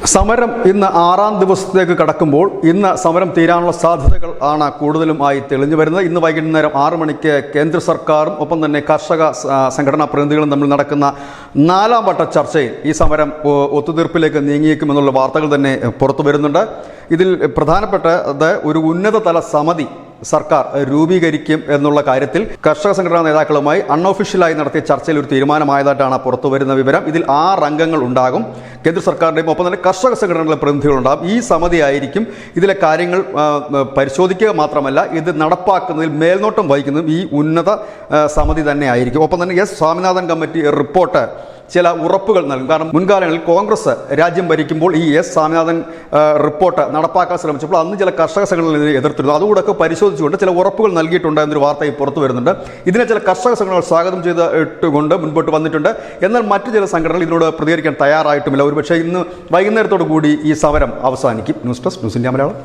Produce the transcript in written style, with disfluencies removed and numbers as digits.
സമരം ഇന്ന് 6ാം ദിവസത്തേക്ക് കടക്കുമ്പോൾ ഇന്ന് സമരം തീരാനുള്ള സാധ്യതകൾ ആണ് കൂടുതലും ആയി തെളിഞ്ഞു വരുന്നത്. ഇന്ന് വൈകുന്നേരം 6 മണിക്ക് കേന്ദ്ര സർക്കാരും ഒപ്പം തന്നെ കർഷക സംഘടനാ പ്രതിനിധികളും തമ്മിൽ നടക്കുന്ന 4ാം വട്ട ചർച്ചയിൽ ഈ സമരം ഒത്തുതീർപ്പിലേക്ക് നീങ്ങിയേക്കുമെന്നുള്ള വാർത്തകൾ തന്നെ പുറത്തു വരുന്നുണ്ട്. ഇതിൽ പ്രധാനപ്പെട്ടത് ഒരു ഉന്നതതല സമിതി സർക്കാർ രൂപീകരിക്കും എന്നുള്ള കാര്യത്തിൽ കർഷക സംഘടനാ നേതാക്കളുമായി അൺഒഫീഷ്യലായി നടത്തിയ ചർച്ചയിൽ ഒരു തീരുമാനമായതായിട്ടാണ് പുറത്തുവരുന്ന വിവരം. ഇതിൽ 6 അംഗങ്ങൾ ഉണ്ടാകും. കേന്ദ്ര സർക്കാരിൻ്റെയും ഒപ്പം തന്നെ കർഷക സംഘടനകളുടെ പ്രതിനിധികളുണ്ടാകും. ഈ സമിതി ആയിരിക്കും ഇതിലെ കാര്യങ്ങൾ പരിശോധിക്കുക മാത്രമല്ല ഇത് നടപ്പാക്കുന്നതിൽ മേൽനോട്ടം വഹിക്കുന്നതും ഈ ഉന്നത സമിതി തന്നെ ആയിരിക്കും. ഒപ്പം തന്നെ എസ് സ്വാമിനാഥൻ കമ്മിറ്റി റിപ്പോർട്ട് ചില ഉറപ്പുകൾ നൽകും. കാരണം മുൻകാലങ്ങളിൽ കോൺഗ്രസ് രാജ്യം ഭരിക്കുമ്പോൾ ഈ എസ് സ്വാമിനാഥൻ റിപ്പോർട്ട് നടപ്പാക്കാൻ ശ്രമിച്ചപ്പോൾ അന്ന് ചില കർഷക സംഘടനകൾ എതിർത്തിരുന്നു. അതുകൂടെയൊക്കെ പരിശോധിച്ചുകൊണ്ട് ചില ഉറപ്പുകൾ നൽകിയിട്ടുണ്ട് എന്നൊരു വാർത്ത പുറത്തു വരുന്നുണ്ട്. ഇതിനെ ചില കർഷക സംഘടനകൾ സ്വാഗതം ചെയ്തിട്ടുകൊണ്ട് മുൻപോട്ട് വന്നിട്ടുണ്ട്. എന്നാൽ മറ്റു ചില സംഘടനകൾ ഇതിനോട് പ്രതികരിക്കാൻ തയ്യാറായിട്ടുമില്ല. ഒരുപക്ഷെ ഇന്ന് വൈകുന്നേരത്തോടു കൂടി ഈ സമരം അവസാനിക്കും. News desk news India Malayalam.